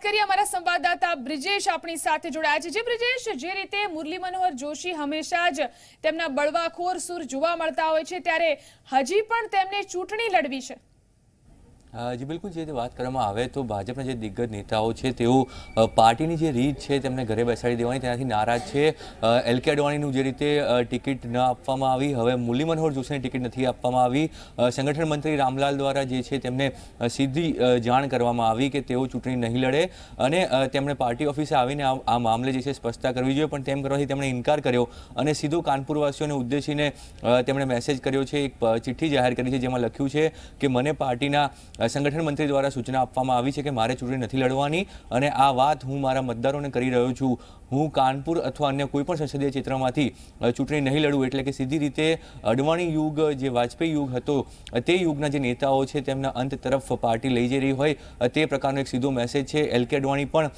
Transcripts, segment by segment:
કરીએ અમારા સંવાદદાતા બ્રિજેશ આપણી સાથે જોડાયા છે। જે બ્રિજેશ, જે રીતે મુરલી મનોહર જોશી હંમેશા જ તેમના બળવાખોર સુર જોવા મળતા હોય છે, ત્યારે હજી પણ તેમને ચૂંટણી લડવી છે। જી બિલકુલ, જે વાત કરવામાં આવે તો ભાજપના જે દિગ્ગજ નેતાઓ છે તેઓ પાર્ટીની જે રીત છે તેમને ઘરે બેસાડી દેવાની તેનાથી નારાજ છે। એલકે અડવાણીનું જે રીતે ટિકિટ ન આપવામાં આવી, હવે મુરલી મનોહર જોશીને ટિકિટ નથી આપવામાં આવી। સંગઠન મંત્રી રામલાલ દ્વારા જે છે તેમને સીધી જાણ કરવામાં આવી કે તેઓ ચૂંટણી નહીં લડે અને તેમણે પાર્ટી ઓફિસે આવીને આ મામલે જે છે સ્પષ્ટતા કરવી જોઈએ, પણ તેમ કરવાથી તેમણે ઇનકાર કર્યો અને સીધો કાનપુરવાસીઓને ઉદ્દેશીને તેમણે મેસેજ કર્યો છે, એક ચિઠ્ઠી જાહેર કરી છે જેમાં લખ્યું છે કે મને પાર્ટીના સંગઠન મંત્રી દ્વારા સૂચના આપવામાં આવી છે કે મારે ચૂંટણી નથી લડવાની અને આ વાત હું મારા મતદારોને કરી રહ્યો છું। હું કાનપુર અથવા અન્ય કોઈ પણ સંસદીય ક્ષેત્રમાંથી ચૂંટણી નહીં લડું। એટલે કે સીધી રીતે અડવાણી યુગ, જે વાજપેયી યુગ હતો, તે યુગના જે નેતાઓ છે તેમના અંત તરફ પાર્ટી લઈ જઈ રહી હોય તે પ્રકારનો એક સીધો મેસેજ છે। એલકે અડવાણી પણ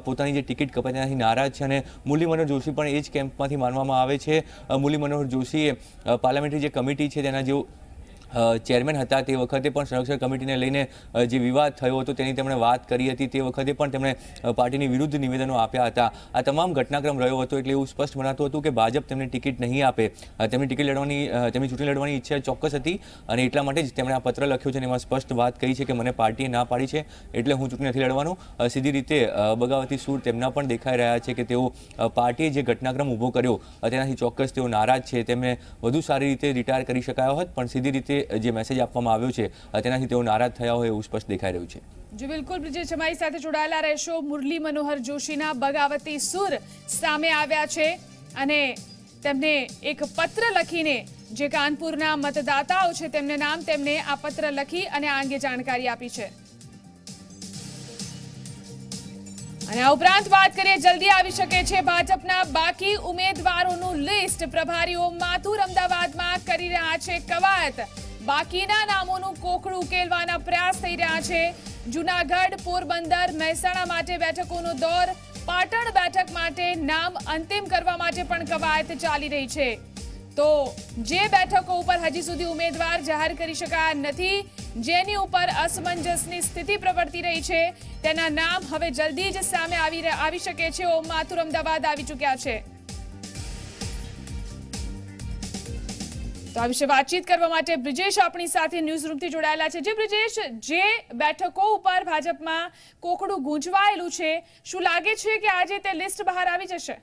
પોતાની જે ટિકિટ કપાય તેનાથી નારાજ છે અને મુરલી મનોહર જોશી પણ એ જ કેમ્પમાંથી માનવામાં આવે છે। મુરલી મનોહર જોશીએ પાર્લામેન્ટરી જે કમિટી છે તેના જે ચેરમેન હતા તે વખતે પણ સંરક્ષણ કમિટીને લઈને જે વિવાદ થયો હતો તેની તેમણે વાત કરી હતી, તે વખતે પણ તેમણે પાર્ટીની વિરુદ્ધ નિવેદનો આપ્યા હતા। આ તમામ ઘટનાક્રમ રહ્યો હતો એટલે એવું સ્પષ્ટ મનાતું હતું કે ભાજપ તેમને ટિકિટ નહીં આપે। તેમની ચૂંટણી લડવાની ઈચ્છા ચોક્કસ હતી અને એટલા માટે જ તેમણે આ પત્ર લખ્યો છે અને એમાં સ્પષ્ટ વાત કહી છે કે મને પાર્ટીએ ના પાડી છે એટલે હું ચૂંટણી નથી લડવાનું। સીધી રીતે બગાવતી સૂર તેમના પણ દેખાઈ રહ્યા છે કે તેઓ પાર્ટીએ જે ઘટનાક્રમ ઊભો કર્યો તેનાથી ચોક્કસ તેઓ નારાજ છે। તેમને વધુ સારી રીતે રિટાયર કરી શકાયો હોત, પણ સીધી રીતે જે મેસેજ આપવામાં આવ્યો છે તેનાથી તેઓ નારાજ થયા હોય એવું સ્પષ્ટ દેખાઈ રહ્યું છે। જી બિલકુલ બ્રિજેશ, અમારી સાથે જોડાયેલા રહેશો। મુરલી મનોહર જોશીના બગાવતી સુર સામે આવ્યા છે અને તેમને એક પત્ર લખીને જે કાનપુરના મતદાતાઓ છે તેમને આ પત્ર લખી અને આ અંગે જાણકારી આપી છે। અને આ ઉપરાંત વાત કરીએ, જલ્દી આવી શકે છે ભાજપના બાકી ઉમેદવારોનું લિસ્ટ। પ્રભારી ઓમ માથુર અમદાવાદમાં કરી રહ્યા છે કવાયત। બાકીના નામોનું કોકડું ઉકેલવાના પ્રયાસ થઈ રહ્યા છે। જૂનાગઢ, પોરબંદર, મહેસાણા માટે બેઠકોનો દોર, પાટણ બેઠક માટે નામ અંતિમ કરવા માટે પણ કવાયત ચાલી રહી છે। તો જે બેઠકો ઉપર હજી સુધી ઉમેદવાર જાહેર કરી શકાયા નથી, જેની ઉપર અસમંજસની સ્થિતિ પ્રવર્તી રહી છે, તેના નામ હવે જલ્દી જ સામે આવી શકે છે। ઓમ માથુર અમદાવાદ આવી ચૂક્યા છે। તો આ વિશે વાતચીત કરવા માટે બ્રિજેશ આપણી સાથે ન્યૂઝ રૂમથી જોડાયેલા છે। જે બ્રિજેશ, જે બેઠકો ઉપર ભાજપમાં કોકડું ગૂંચવાયેલું છે, શું લાગે છે કે આજે તે લિસ્ટ બહાર આવી જશે?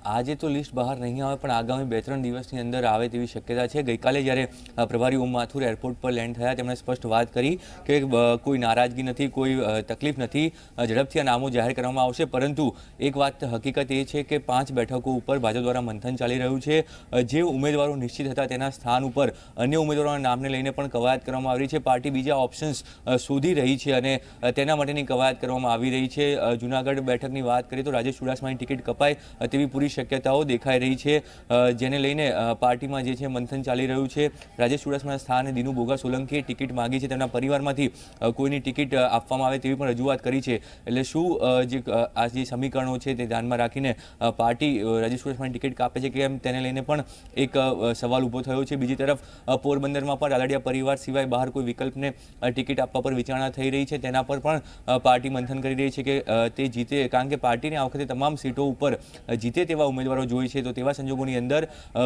આજે તો લિસ્ટ બહાર નહીં આવે પણ આગામી 2-3 દિવસની અંદર આવે તેવી શક્યતા છે। ગઈકાલે જ્યારે પ્રભારી ઓમ માથુર એરપોર્ટ પર લેન્ડ થયા તેમણે સ્પષ્ટ વાત કરી કે કોઈ નારાજગી નથી, કોઈ તકલીફ નથી, ઝડપથી આ નામો જાહેર કરવામાં આવશે। પરંતુ એક વાત હકીકત એ છે કે 5 બેઠકો ઉપર ભાજપ દ્વારા મંથન ચાલી રહ્યું છે। જે ઉમેદવારો નિશ્ચિત હતા તેના સ્થાન ઉપર અન્ય ઉમેદવારોના નામને લઈને પણ કવાયત કરવામાં આવી છે। પાર્ટી બીજા ઓપ્શન્સ શોધી રહી છે અને તેના માટેની કવાયત કરવામાં આવી રહી છે। જૂનાગઢ બેઠકની વાત કરીએ તો રાજેશ ચુડાસમાની ટિકિટ કપાય તેવી પૂરી શક્યતાઓ દેખાઈ રહી છે, જેને લઈને પાર્ટીમાં જે છે મંથન ચાલી રહ્યું છે। રાજેશ ચુડાસમાના સ્થાને દિનુ બોગા સોલંકીએ ટિકિટ માંગી છે, તેમના પરિવારમાંથી કોઈની ટિકિટ આપવામાં આવે તેવી પણ રજૂઆત કરી છે। એટલે શું આ જે સમીકરણો છે તે ધ્યાનમાં રાખીને પાર્ટી રાજેશ ચુડાસમાની ટિકિટ કાપે છે કે કેમ, તેને લઈને પણ એક સવાલ ઊભો થયો છે। બીજી તરફ પોરબંદરમાં પણ રાદડિયા પરિવાર સિવાય બહાર કોઈ વિકલ્પને ટિકિટ આપવા પર વિચારણા થઈ રહી છે, તેના પર પણ પાર્ટી મંથન કરી રહી છે કે તે જીતે, કારણ કે પાર્ટીને આ વખતે તમામ સીટો ઉપર જીતે તેવા ઉમેદવારો જોઈએ છે। તો તેવા સંજોગોની અંદર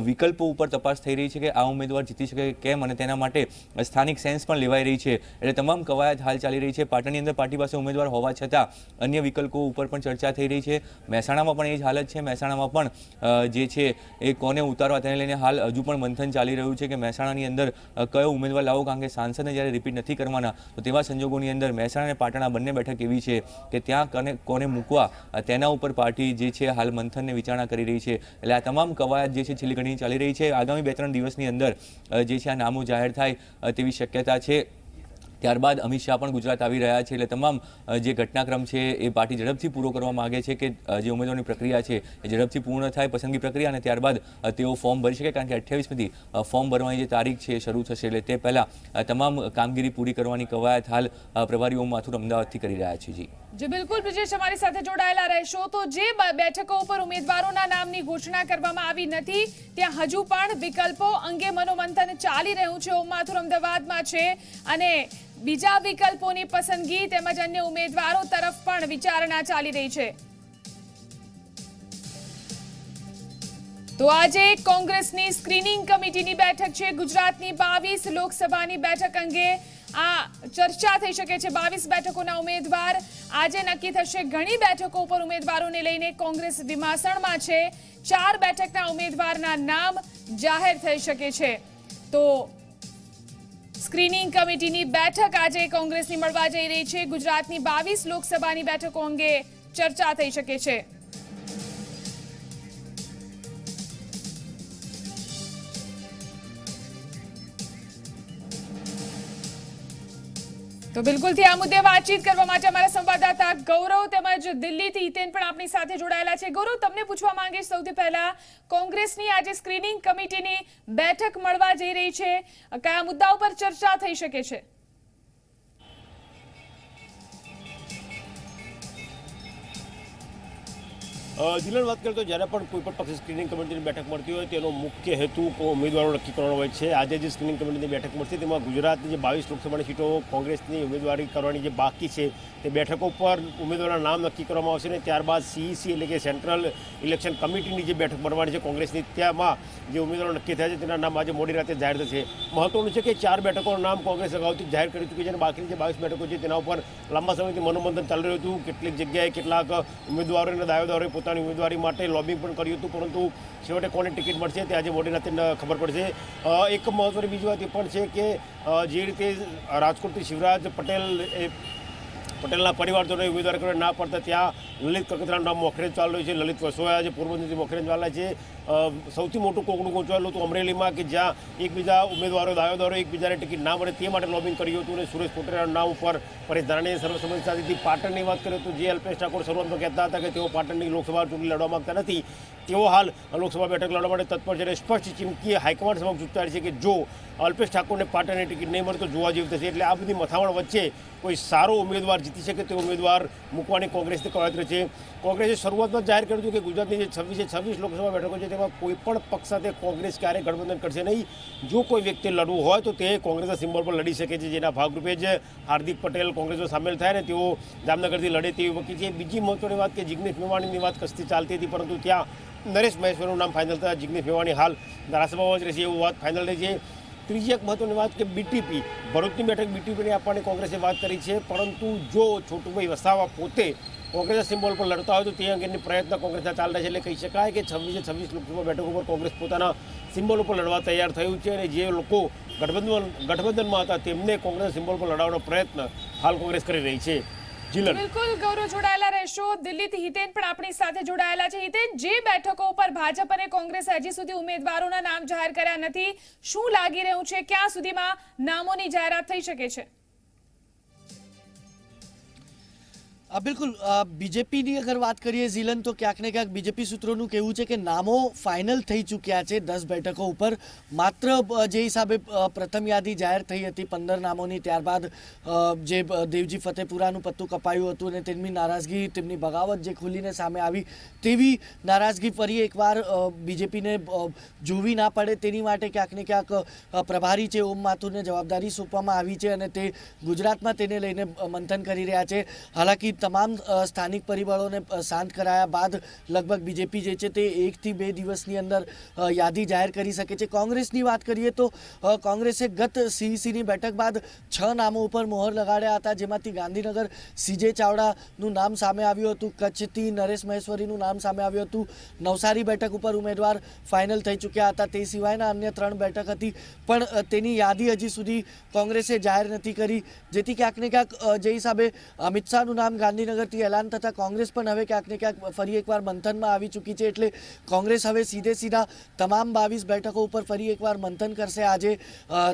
વિકલ્પો ઉપર તપાસ થઈ રહી છે કે આ ઉમેદવાર જીતી શકે કેમ, અને તેના માટે સ્થાનિક સેન્સ પણ લેવાઈ રહી છે। એટલે તમામ કવાયત હાલ ચાલી રહી છે। પાટણની અંદર પાર્ટી પાસે ઉમેદવાર હોવા છતાં અન્ય વિકલ્પો ઉપર પણ ચર્ચા થઈ રહી છે। મહેસાણામાં પણ એ જ હાલત છે। મહેસાણામાં પણ જે છે એ કોને ઉતારવા તેને લઈને હાલ હજુ પણ મંથન ચાલી રહ્યું છે કે મહેસાણાની અંદર કયો ઉમેદવાર લાવો, કારણ કે સાંસદને જ્યારે રિપીટ નથી કરવાના તો તેવા સંજોગોની અંદર મહેસાણા અને પાટણ બંને બેઠક એવી છે કે ત્યાં કોને મૂકવા તેના ઉપર પાર્ટી જે છે હાલ મંથનને વિચારણા કરી રહી છે। એટલે આ તમામ કવાયત જે છે છેલ્લી ઘણી ચાલી રહી છે। આગામી 2-3 દિવસની અંદર જે છે આ નામો જાહેર થાય તેવી શક્યતા છે। ત્યારબાદ અમિત શાહ પણ ગુજરાત આવી રહ્યા છે। એટલે તમામ જે ઘટનાક્રમ છે એ પાર્ટી ઝડપથી પૂરો કરવા માગે છે કે જે ઉમેદવારની પ્રક્રિયા છે એ ઝડપથી પૂર્ણ થાય, પસંદગી પ્રક્રિયા, અને ત્યારબાદ તેઓ ફોર્મ ભરી શકે, કારણ કે 28મીથી ફોર્મ ભરવાની જે તારીખ છે શરૂ થશે। એટલે તે પહેલાં તમામ કામગીરી પૂરી કરવાની કવાયત હાલ પ્રભારી ઓમ માથુર અમદાવાદથી કરી રહ્યા છે। જી બિલકુલ બ્રિજેશ, અમારી સાથે જોડાયેલા રહેશો। તો જે બેઠકો ઉપર ઉમેદવારોના નામની ઘોષણા કરવામાં આવી નથી, ત્યાં હજુ પણ વિકલ્પો અંગે મનોમંથન ચાલી રહ્યું છે। ઓમ માથુર અમદાવાદમાં છે અને બીજા વિકલ્પોની પસંદગી તેમજ અન્ય ઉમેદવારો તરફ પણ વિચારણા ચાલી રહી છે। તો આજે કોંગ્રેસની સ્ક્રીનિંગ કમિટીની બેઠક છે। ગુજરાતની 22 લોકસભાની બેઠક અંગે આ ચર્ચા થઈ શકે છે। 22 બેઠકોના ઉમેદવાર આજે નક્કી થશે। ઘણી બેઠકો પર ઉમેદવારોને લઈને કોંગ્રેસ વિમાસણમાં છે। 4 બેઠકના ઉમેદવારના નામ જાહેર થઈ શકે છે। તો સ્ક્રીનિંગ કમિટીની બેઠક આજે કોંગ્રેસની મળવા જઈ રહી છે। ગુજરાતની 22 લોકસભાની બેઠકો અંગે ચર્ચા થઈ શકે છે। તો બિલકુલથી આ મુદ્દે વાતચીત કરવા માટે અમારા સંવાદદાતા ગૌરવ તેમજ દિલ્હીથી હિતેન પણ આપણી સાથે જોડાયેલા છે। ગૌરવ, તમને પૂછવા માંગીશ સૌથી પહેલા, કોંગ્રેસની આજે સ્ક્રીનિંગ કમિટીની બેઠક મળવા જઈ રહી છે, કયા મુદ્દા ઉપર ચર્ચા થઈ શકે છે? જિલ્લાની વાત કરીએ તો જ્યારે પણ કોઈ પણ પક્ષ સ્ક્રીનિંગ કમિટીની બેઠક મળતી હોય તેનો મુખ્ય હેતુ ઉમેદવારો નક્કી કરવાનો હોય છે। આજે જે સ્ક્રીનિંગ કમિટીની બેઠક મળશે તેમાં ગુજરાતની જે 22 લોકસભાની સીટો કોંગ્રેસની ઉમેદવારી કરવાની જે બાકી છે તે બેઠકો પર ઉમેદવારોના નામ નક્કી કરવામાં આવશે અને ત્યારબાદ CEC એટલે કે સેન્ટ્રલ ઇલેક્શન કમિટીની જે બેઠક મળવાની છે કોંગ્રેસની, ત્યાંમાં જે ઉમેદવારો નક્કી થયા છે તેના નામ આજે મોડી રાતે જાહેર થશે। મહત્વનું છે કે 4 બેઠકોનું નામ કોંગ્રેસ અગાઉથી જાહેર કરી ચૂકી છે અને બાકીની જે 22 બેઠકો છે તેના ઉપર લાંબા સમયથી મનોમંથન ચાલી રહ્યું હતું। કેટલીક જગ્યાએ કેટલાક ઉમેદવારો અને દાવેદારોએ પોતાની ઉમેદવારી માટે લોબિંગ પણ કર્યું હતું, પરંતુ છેવટે કોને ટિકિટ મળશે તે આજે મોડી રાતે ખબર પડશે। એક મહત્વની બીજી વાત એ પણ છે કે જે રીતે રાજકોટથી શિવરાજ પટેલના પરિવારજનોએ ઉમેદવારી કરવા ના પડતા ત્યાં લલિત કગથરાનું નામ મોખરે ચાલુ રહ્યું છે। લલિત વસોયા જે પોરબંદરથી મોખરે ચાલે છે। સૌથી મોટું કોકડું ગોચવાયેલું હતું અમરેલીમાં કે જ્યાં એકબીજા ઉમેદવારો દાવેદારો એકબીજાને ટિકિટ ના મળે તે માટે લોબિંગ કર્યું હતું અને સુરેશ કોટડિયાના નામ ઉપર પરેશ ધાનાણીએ સર્વસંમતિ સાધી હતી। પાટણની વાત કરીએ તો જે અલ્પેશ ઠાકોર શરૂઆતમાં કહેતા હતા કે તેઓ પાટણની લોકસભા ચૂંટણી લડવા માંગતા નથી, તેઓ હાલ લોકસભા બેઠક લડવા માટે તત્પર છે અને સ્પષ્ટ ચીમકી હાઈકમાન્ડ સમક્ષ ઉચ્ચારી છે કે જો અલ્પેશ ઠાકોરને પાટણની ટિકિટ નહીં મળે તો જોવા જેવી થશે। એટલે આ બધી મથામણ વચ્ચે કોઈ સારો ઉમેદવાર જીતી શકે તે ઉમેદવાર મૂકવાની કોંગ્રેસની કવાયત છે। કોંગ્રેસે શરૂઆતમાં જાહેર કર્યું હતું કે ગુજરાતની જે 26 લોકસભા બેઠકો છે તેમાં કોઈ પણ પક્ષ સાથે કોંગ્રેસ ક્યારેય ગઠબંધન કરશે નહીં। જો કોઈ વ્યક્તિ લડવું હોય તો તે કોંગ્રેસના સિમ્બોલ પર લડી શકે છે, જેના ભાગરૂપે જ હાર્દિક પટેલ કોંગ્રેસમાં સામેલ થાય ને તેઓ જામનગરથી લડે તેવી વકી છે। બીજી મહત્વની વાત કે જિગ્નેશ મેવાણીની વાત કચ્છથી ચાલતી હતી, પરંતુ ત્યાં નરેશ મહેશ્વરનું નામ ફાઇનલ થતા જિગ્નેશ મેવાણી હાલ ધારાસભામાં જ રહેશે એવું વાત ફાઇનલ થઈ છે। ત્રીજી એક મહત્વની વાત કે BTP ભરૂચની બેઠક BTPને આપવાની કોંગ્રેસે વાત કરી છે, પરંતુ જો છોટુભાઈ વસાવા પોતે કોંગ્રેસના સિમ્બોલ પર લડતા હોય તો તે અંગેની પ્રયત્ન કોંગ્રેસના ચાલતા છે। એટલે કહી શકાય કે 26 લોકસભા બેઠકો પર કોંગ્રેસ પોતાના સિમ્બોલ ઉપર લડવા તૈયાર થયું છે અને જે લોકો ગઠબંધનમાં હતા તેમને કોંગ્રેસ સિમ્બોલ પર લડાવવાનો પ્રયત્ન હાલ કોંગ્રેસ કરી રહી છે। બિલકુલ ગૌરવ, જોડાયેલા રહેશો। દિલ્હીથી હિતેન પણ આપણી સાથે જોડાયેલા છે। હિતેન, જે બેઠકો ઉપર ભાજપ અને કોંગ્રેસ હજી સુધી ઉમેદવારોના નામ જાહેર કર્યા નથી, શું લાગી રહ્યું છે ક્યાં સુધીમાં નામોની જાહેરાત થઈ શકે છે? બિલકુલ, બીજેપીની અગર વાત કરીએ ઝીલન, તો ક્યાંક ને ક્યાંક બીજેપી સૂત્રોનું કહેવું છે કે નામો ફાઇનલ થઈ ચૂક્યા છે 10 બેઠકો ઉપર। માત્ર જે હિસાબે પ્રથમ યાદી જાહેર થઈ હતી 15 નામોની, ત્યારબાદ જે દેવજી ફતેપુરાનું પત્તું કપાયું હતું અને તેમની નારાજગી, તેમની બગાવત જે ખુલીને સામે આવી, તેવી નારાજગી ફરી એકવાર બીજેપીને જોવી ના પડે તેની માટે ક્યાંક ને ક્યાંક પ્રભારી છે ઓમ માથુરને જવાબદારી સોંપવામાં આવી છે અને તે ગુજરાતમાં તેને લઈને મંથન કરી રહ્યા છે। હાલાકી તમામ સ્થાનિક પરિબળોને શાંત કરાયા બાદ લગભગ બીજેપી જે છે તે 1 થી 2 દિવસની અંદર યાદી જાહેર કરી શકે છે। કોંગ્રેસની વાત કરીએ તો કોંગ્રેસે ગત CECની બેઠક બાદ 6 નામો ઉપર મોહર લગાડ્યા હતા, જેમાંથી ગાંધીનગર CJ ચાવડાનું નામ સામે આવ્યું હતું, કચ્છથી નરેશ મહેશ્વરીનું નામ સામે આવ્યું હતું, નવસારી બેઠક ઉપર ઉમેદવાર ફાઇનલ થઈ ચૂક્યા હતા। તે સિવાયના અન્ય 3 બેઠક હતી પણ તેની યાદી હજી સુધી કોંગ્રેસે જાહેર નથી કરી, જેથી ક્યાંક ને ક્યાંક જે હિસાબે અમિત શાહનું નામ ગાંધીનગરથી એલાન થતાં કોંગ્રેસ પણ હવે ક્યાંક ને ક્યાંક ફરી એકવાર મંથનમાં આવી ચૂકી છે। એટલે કોંગ્રેસ હવે સીધા તમામ 22 બેઠકો ઉપર ફરી એકવાર મંથન કરશે આજે।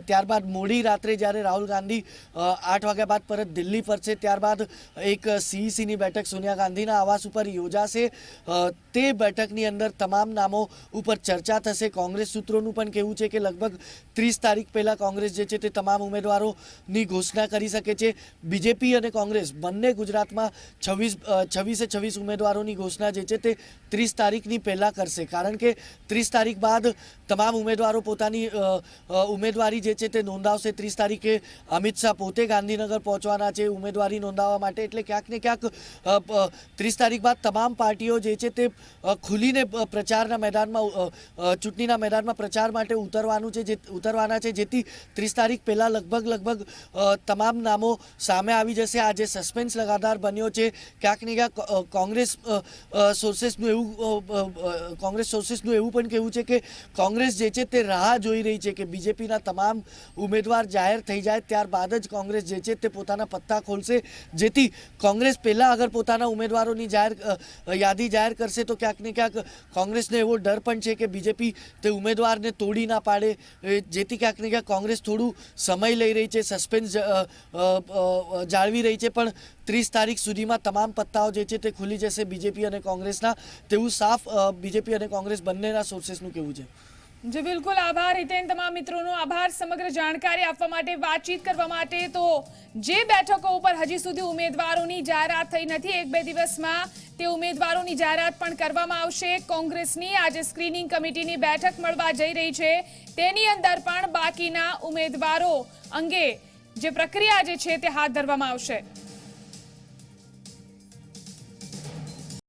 ત્યારબાદ મોડી રાત્રે જ્યારે રાહુલ ગાંધી 8 વાગ્યા બાદ પરત દિલ્હી ફરશે, ત્યારબાદ એક CECની બેઠક સોનિયા ગાંધીના આવાસ ઉપર યોજાશે। તે બેઠકની અંદર તમામ નામો ઉપર ચર્ચા થશે। કોંગ્રેસ સૂત્રોનું પણ કહેવું છે કે લગભગ 30 તારીખ પહેલાં કોંગ્રેસ જે છે તે તમામ ઉમેદવારોની ઘોષણા કરી શકે છે। બીજેપી અને કોંગ્રેસ બંને ગુજરાતમાં મેદાનમાં 26 ઉમેદવારોની ઘોષણા જે છે તે 30 તારીખની પહેલાં કરશે, કારણ કે 30 તારીખ બાદ તમામ ઉમેદવારો પોતાની ઉમેદવારી જે છે તે નોંધાવશે. 30 તારીખે અમિત શાહ પોતે ગાંધીનગર પહોંચવાના છે ઉમેદવારી નોંધાવવા માટે. એટલે ક્યાંક ને ક્યાંક 30 તારીખ બાદ તમામ પાર્ટીઓ જે છે તે ખુલીને પ્રચારના મેદાનમાં ચૂંટણીના મેદાનમાં પ્રચાર માટે ઉતરવાના છે, જેથી 30 તારીખ પહેલાં લગભગ તમામ નામો સામે આવી જશે. આ જે સસ્પેન્સ લગાતાર બન્યો છે, ક્યાંક ને ક્યાંક કોંગ્રેસ સોર્સેસનું એવું પણ કહેવું છે કે કોંગ્રેસ જે છે તે રાહ જોઈ રહી છે કે બીજેપીના તમામ ઉમેદવાર જાહેર થઈ જાય ત્યારબાદ જ કોંગ્રેસ જે છે તે પોતાના પત્તા ખોલશે, જેથી કોંગ્રેસ પહેલાં અગર પોતાના ઉમેદવારોની યાદી જાહેર કરશે તો ક્યાંક ને ક્યાંક કોંગ્રેસને એવો ડર પણ છે કે બીજેપી તે ઉમેદવારને તોડી ના પાડે, જેથી ક્યાંક ને ક્યાંક કોંગ્રેસ થોડું સમય લઈ રહી છે, સસ્પેન્સ જાળવી રહી છે. પણ 30 તારીખ સુધીમાં તમામ પત્તાઓ જે છે તે ખુલી જશે બીજેપી અને કોંગ્રેસના, તેવું સાફ બીજેપી અને કોંગ્રેસ બંનેના સોર્સેસનું કહેવું છે. જી બિલકુલ, આભાર હિતેન. તમામ મિત્રોનો આભાર સમગ્ર જાણકારી આપવા માટે, વાતચીત કરવા માટે. તો જે બેઠકો ઉપર હજી સુધી ઉમેદવારોની જાહેરાત થઈ નથી, 1-2 દિવસમાં તે ઉમેદવારોની જાહેરાત પણ કરવામાં આવશે. કોંગ્રેસની આજે સ્ક્રીનિંગ કમિટીની બેઠક મળવા જઈ રહી છે, તેની અંદર પણ બાકીના ઉમેદવારો અંગે જે પ્રક્રિયા જે છે તે હાથ ધરવામાં આવશે.